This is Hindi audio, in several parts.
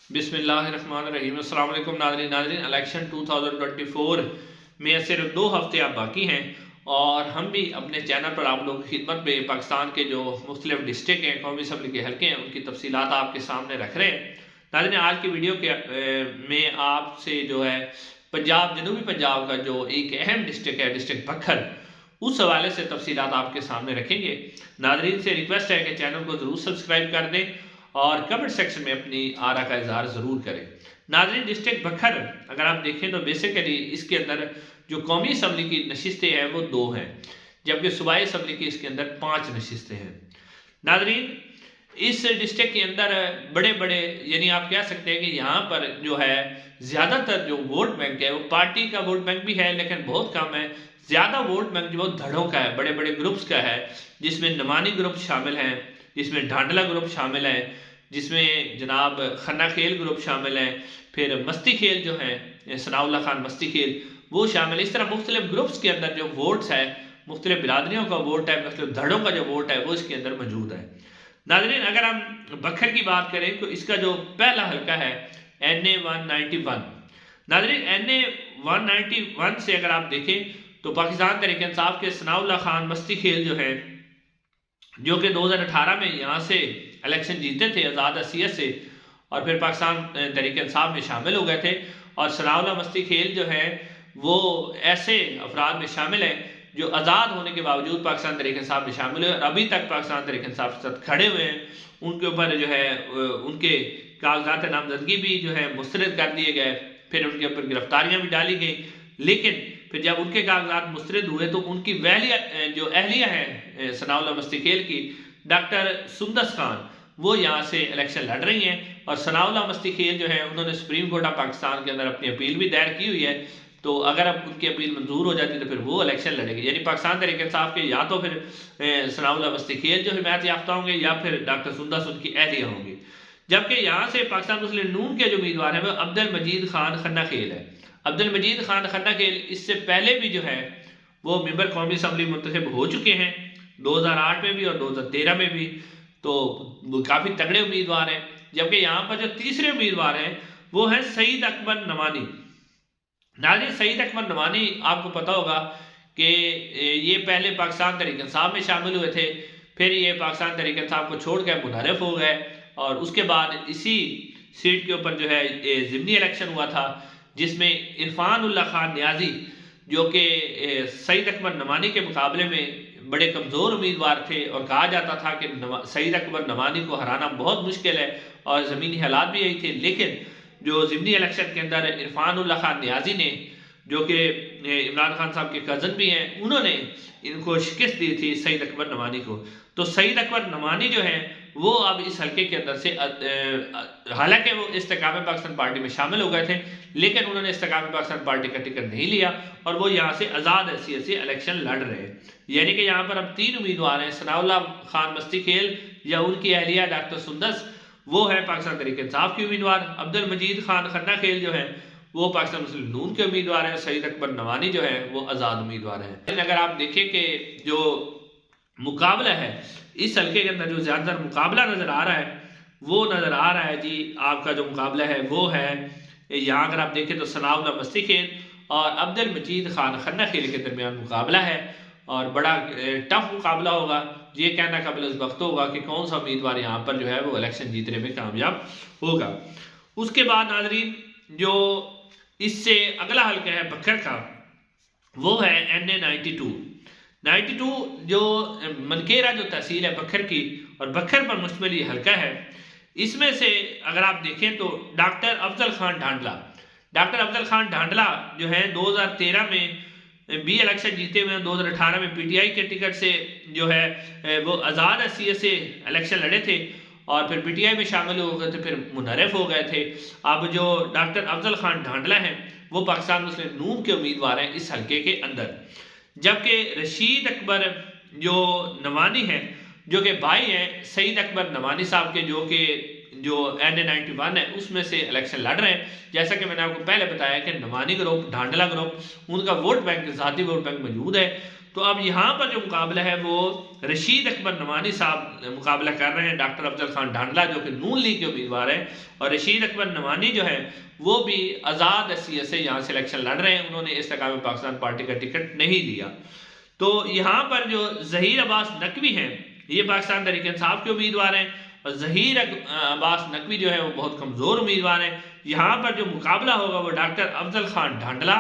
बिस्मिल्लाहिर्रहमानिर्रहीम। अस्सलाम वालेकुम नाज़रीन। इलेक्शन 2024 में सिर्फ 2 हफ्ते अब बाकी हैं और हम भी अपने चैनल पर आप लोगों की खिदमत में पाकिस्तान के जो मुख्तलिफ डिस्ट्रिक्ट हैं, कौमी असम्बली के हल्के हैं, उनकी तफसीलात आपके सामने रख रहे हैं। नाज़रीन, आज की वीडियो के में आपसे जो है पंजाब, जनूबी पंजाब का जो एक अहम डिस्ट्रिक्ट है, डिस्ट्रिक्ट बखर, उस हवाले से तफसीलात आपके सामने रखेंगे। नाज़रीन से रिक्वेस्ट है कि चैनल को ज़रूर सब्सक्राइब कर दें और कमेंट सेक्शन में अपनी आरा का इजहार ज़रूर करें। नाज़रीन, डिस्ट्रिक्ट बखर अगर आप देखें तो बेसिकली इसके अंदर जो कौमी असम्बली की नशिस्तें हैं वो 2 हैं, जबकि सूबाई असम्बली की इसके अंदर 5 नशिस्तें हैं। नाज़रीन, इस डिस्ट्रिक्ट के अंदर बड़े बड़े, यानी आप कह सकते हैं कि यहाँ पर जो है ज़्यादातर जो वोट बैंक है वो पार्टी का वोट बैंक भी है, लेकिन बहुत कम है। ज़्यादा वोट बैंक जो धड़ों का है, बड़े बड़े ग्रुप्स का है, जिसमें नमानी ग्रुप शामिल हैं, जिसमें ढांडला ग्रुप शामिल है, जिसमें जनाब खन्ना खेल ग्रुप शामिल है, फिर मस्ती खेल जो है सनाउल्ला खान मस्ती खेल वो शामिल है। इस तरह मुख्तलिफ ग्रुप्स के अंदर जो वोट्स है, मुख्तलिफ बिरादरियों का वोट है, मुख्तलिफ धड़ों का जो वोट है वो इसके अंदर मौजूद है। नाज़रीन, अगर हम बखर की बात करें तो इसका जो पहला हल्का है NA 191। नाज़रीन, NA 191 से अगर आप देखें तो पाकिस्तान तहरीक इंसाफ के सनाउल्ला खान मस्ती खेल जो है, जो कि 2018 में यहाँ से इलेक्शन जीते थे आज़ाद असीयत से, और फिर पाकिस्तान तहरीक इंसाफ में शामिल हो गए थे। और सनाउल्ला मस्ती खेल जो है वो ऐसे अफराद में शामिल हैं जो आज़ाद होने के बावजूद पाकिस्तान तहरीक इंसाफ में शामिल हुए और अभी तक पाकिस्तान तहरीक इंसाफ के साथ खड़े हुए हैं। उनके ऊपर जो है उनके कागजात नामजदगी भी जो है मुस्तरद कर दिए गए, फिर उनके ऊपर गिरफ्तारियाँ भी डाली गई। लेकिन फिर जब उनके कागजात मुस्तरद हुए तो उनकी वहलिया जो अहलिया है सनाउल्ला मस्ती खेल की, डॉक्टर सुंदस खान, वो यहाँ से इलेक्शन लड़ रही हैं। और सनाउल्ला मस्ती खेल जो है उन्होंने सुप्रीम कोर्ट ऑफ पाकिस्तान के अंदर अपनी अपील भी दायर की हुई है। तो अगर अब उनकी अपील मंजूर हो जाती है तो फिर वो इलेक्शन लड़ेगी, यानी पाकिस्तान तहरीक इंसाफ के या तो फिर सनाउल्ला मस्ती खेल जो हिमायत याफ्ता होंगे या फिर डॉक्टर सुंदस उनकी अहलिया होंगी। जबकि यहाँ से पाकिस्तान मुस्लिम नून के जो उम्मीदवार हैं वो अब्दुल मजीद खान खन्ना खेल है। अब्दुल मजीद खान खन्ना खेल इससे पहले भी जो है वो मेंबर कौमी असम्बली मुंतखब हो चुके हैं, 2008 में भी और 2013 में भी, तो काफ़ी तगड़े उम्मीदवार हैं। जबकि यहाँ पर जो तीसरे उम्मीदवार हैं वो हैं सईद अकबर नमानी। नाज़रीन, सईद अकबर नमानी आपको पता होगा कि ये पहले पाकिस्तान तहरीक इंसाफ में शामिल हुए थे, फिर ये पाकिस्तान तहरीक इंसाफ को छोड़ कर मुनहरफ हो गए और उसके बाद इसी सीट के ऊपर जो है ज़िमनी इलेक्शन हुआ था, जिसमें इरफान उल्लाह खान न्याजी जो कि सईद अकबर नमानी के मुकाबले में बड़े कमज़ोर उम्मीदवार थे और कहा जाता था कि सईद अकबर नमानी को हराना बहुत मुश्किल है और ज़मीनी हालात भी यही थे। लेकिन जो ज़िमनी इलेक्शन के अंदर इरफान उल्लाह खान न्याजी ने, जो कि इमरान खान साहब के कज़न भी हैं, उन्होंने इनको शिकस्त दी थी सईद अकबर नमानी को। तो सईद अकबर नमानी जो है वो अब इस हल्के के अंदर से, हालांकि वो इस्तेकाम पाकिस्तान पार्टी में शामिल हो गए थे, लेकिन उन्होंने इस्तेकाम पाकिस्तान पार्टी का टिकट नहीं लिया और वो यहाँ से आज़ाद हैसियत से इलेक्शन लड़ रहे हैं। यानी कि यहाँ पर अब 3 उम्मीदवार हैं, सनाउल्ला खान मस्ती खेल या उनकी अहलिया डॉक्टर सुंदस, वो है पाकिस्तान तहरीक इंसाफ की उम्मीदवार। अब्दुल मजीद खान खन्ना खेल जो है वो पाकिस्तान मुस्लिम नून के उम्मीदवार हैं। सईद अकबर नवानी जो है वो आज़ाद उम्मीदवार हैं। लेकिन अगर आप देखें कि जो मुकाबला है इस हल्के के अंदर, जो ज़्यादातर मुकाबला नज़र आ रहा है वो नज़र आ रहा है जी, आपका जो मुकाबला है वो है यहाँ अगर आप देखें तो सनाउल्ला मस्ती खेल और अब्दुल मजीद खान खन्ना खेल के दरमियान मुकाबला है और बड़ा टफ मुकाबला होगा। ये कहना काबिल इस वक्त होगा कि कौन सा उम्मीदवार यहाँ पर जो है वो इलेक्शन जीतने में कामयाब होगा। उसके बाद नाज़रीन, जो इससे अगला हल्का है बखर का, वो है NA 92 जो मनकेरा जो तहसील है बखर की और बखर पर मुश्तमिल ये हल्का है। इसमें से अगर आप देखें तो डॉक्टर अफजल खान ढांडला जो है 2013 में भी इलेक्शन जीते हुए, 2018 में PTI के टिकट से जो है वो आज़ाद हैसियत से इलेक्शन लड़े थे और फिर PTI में शामिल हो गए थे, फिर मुनहरफ हो गए थे। अब जो डॉक्टर अफजल खान ढांडला हैं वो पाकिस्तान मुस्लिम नून के उम्मीदवार हैं इस हल्के के अंदर। जबकि रशीद अकबर जो नवानी हैं, जो कि भाई हैं सईद अकबर नवानी साहब के, जो NA 91 है उसमें से इलेक्शन लड़ रहे हैं। जैसा कि मैंने आपको पहले बताया कि नवानी ग्रुप, ढांडला ग्रुप, उनका वोट बैंक, ज़ाती वोट बैंक मौजूद है। तो अब यहाँ पर जो मुकाबला है वो रशीद अकबर नवानी साहब मुकाबला कर रहे हैं डॉक्टर अफजल खान ढांडला जो कि नून लीग के उम्मीदवार हैं, और रशीद अकबर नवानी जो है वो भी आज़ाद हैसियत से यहाँ से इलेक्शन लड़ रहे हैं। उन्होंने इस्तेकाम पाकिस्तान पार्टी का टिकट नहीं लिया। तो यहाँ पर जो ज़हीर अब्बास नकवी हैं ये पाकिस्तान तहरीक इंसाफ के उम्मीदवार हैं, और ज़हीर अब्बास नकवी जो है वो बहुत कमज़ोर उम्मीदवार हैं। यहाँ पर जो मुकाबला होगा वो डॉक्टर अफजल खान ढांडला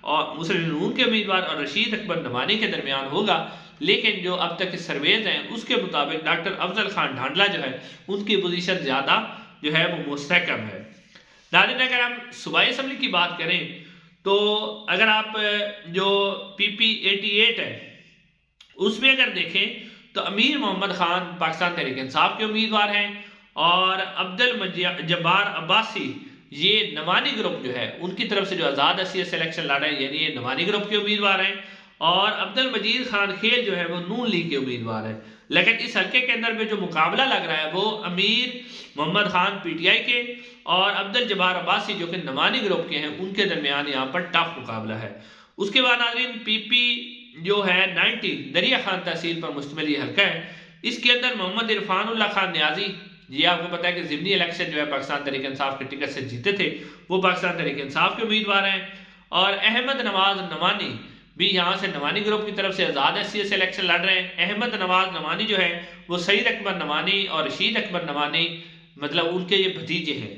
और मुस्लिम नून के उम्मीदवार और रशीद अकबर नवानी के दरमियान होगा। लेकिन जो अब तक के सर्वेज हैं उसके मुताबिक डॉक्टर अफजल खान ढांडला जो है उनकी पोजीशन ज़्यादा जो है वो मुस्तहकम है। नाज़रीन, अगर हम सूबाई असम्बली की बात करें तो अगर आप जो PP88 है उसमें अगर देखें तो अमीर मोहम्मद खान पाकिस्तान तहरीक इंसाफ के उम्मीदवार हैं, और अब्दुल जब्बार अब्बासी ये नवानी ग्रुप जो है उनकी तरफ से जो आज़ाद हैसियत से इलेक्शन लड़ रहे हैं, यानी ये नवानी ग्रुप के उम्मीदवार हैं, और अब्दुल मजीद खान खेल जो है वो नून लीग के उम्मीदवार हैं। लेकिन इस हल्के के अंदर में जो मुकाबला लग रहा है वो अमीर मोहम्मद खान PTI के और अब्दुल जब्बार अब्बासी जो कि नवानी ग्रुप के हैं उनके दरमियान यहाँ पर टफ मुकाबला है। उसके बाद नाज़रीन PP जो है 90 दरिया खान तहसील पर मुश्तमिल ये हल्का है। इसके अंदर मोहम्मद इरफानुल्लाह खान न्याजी, ये आपको पता है कि ज़िमनी इलेक्शन जो है पाकिस्तान तहरीक इंसाफ के टिकट से जीते थे, वो पाकिस्तान तहरीक इंसाफ के उम्मीदवार हैं, और अहमद नवाज नवानी भी यहाँ से नवानी ग्रुप की तरफ से आज़ाद हैसियत से इलेक्शन लड़ रहे हैं। अहमद नवाज नवानी जो है वो सईद अकबर नवानी और रशीद अकबर नवानी मतलब उनके ये भतीजे हैं,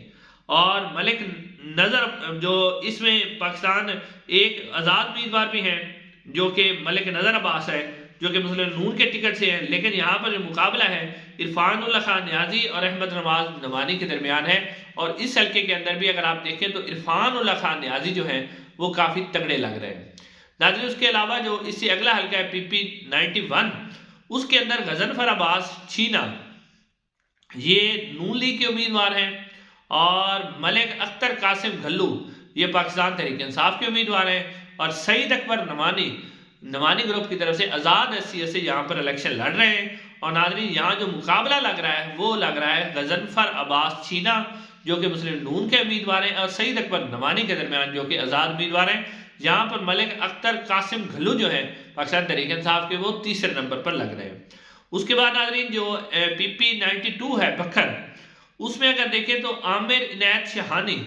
और मलिक नज़र जो इसमें पाकिस्तान एक आज़ाद उम्मीदवार भी हैं जो कि मलिक नज़र अब्बास है जो कि मुस्लिम नून के टिकट से है। लेकिन यहाँ पर जो मुकाबला है इरफानुल्लाह खान न्याजी और अहमद नवाज नवानी के दरमियान है, और इस हल्के के अंदर भी अगर आप देखें तो इरफानुल्लाह खान न्याजी जो है वो काफ़ी तगड़े लग रहे हैं। नाज़रीन, उसके अलावा जो इससे अगला हल्का है PP91, उसके अंदर गजनफर अब्बास छीना ये नून लीग के उम्मीदवार हैं, और मलिक अख्तर कासिम घल्लू ये पाकिस्तान तहरीक इंसाफ के उम्मीदवार हैं, और सईद अकबर नवानी ग्रुप की तरफ से आज़ाद हैसियत से यहाँ पर इलेक्शन लड़ रहे हैं। और नाज़रीन, यहाँ जो मुकाबला लग रहा है वो लग रहा है गजनफर अब्बास छीना जो कि मुस्लिम नून के उम्मीदवार हैं और सईद अकबर नवानी के दरमियान जो कि आज़ाद उम्मीदवार हैं। यहाँ पर मलिक अख्तर कासिम घल्लू जो है पाकिस्तान तहरीक इंसाफ के वो तीसरे नंबर पर लग रहे हैं। उसके बाद नाज़रीन जो PP92 है बखर, उसमें अगर देखें तो आमिर इनायत शहानी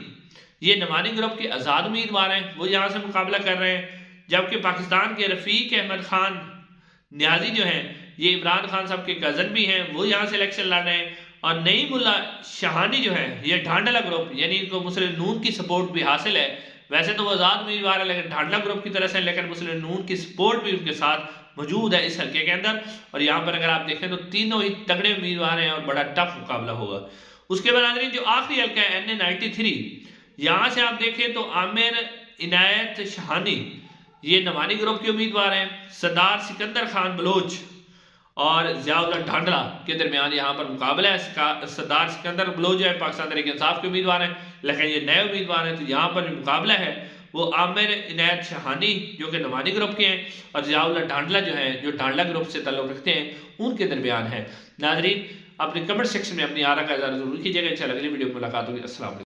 ये नवानी ग्रुप के आज़ाद उम्मीदवार हैं, वो यहाँ से मुकाबला कर रहे हैं। जबकि पाकिस्तान के रफ़ीक अहमद खान न्याजी जो हैं ये इमरान खान साहब के कज़न भी हैं, वो यहाँ से इलेक्शन लड़ रहे हैं। और नईमुल्ला शहानी जो है ये ढांडला ग्रुप यानी इनको मुस्लिम नून की सपोर्ट भी हासिल है। वैसे तो वो आज़ाद उम्मीदवार है लेकिन ढांडला ग्रुप की तरह से, लेकिन मुस्लिम नून की सपोर्ट भी उनके साथ मौजूद है इस हल्के के अंदर। और यहाँ पर अगर आप देखें तो तीनों ही तगड़े उम्मीदवार हैं और बड़ा टफ मुकाबला होगा। उसके बाद नाज़रीन जो आखिरी हल्का है NA93, यहाँ से आप देखें तो आमिर इनायत शहानी ये नवानी ग्रुप के उम्मीदवार हैं, सरदार सिकंदर खान बलोच और ज़ियाउल्लाह ढांडला के दरमियान यहाँ पर मुकाबला है। सरदार सिकंदर बलोच जो है पाकिस्तान तहरीक इंसाफ के उम्मीदवार हैं, लेकिन ये नए उम्मीदवार हैं। तो यहाँ पर जो मुकाबला है वो आमिर इनायत शहानी जो कि नवानी ग्रुप के हैं और ज़ियाउल्लाह ढांडला जो है जो ढांडला ग्रुप से ताल्लुक़ रखते हैं उनके दरमियान है। नाज़रीन, अपने कमेंट सेक्शन में अपनी आरा का इज़हार ज़रूर कीजिएगा। इंशाअल्लाह अगली वीडियो में मुलाकात होगी। अस्सलाम वालेकुम।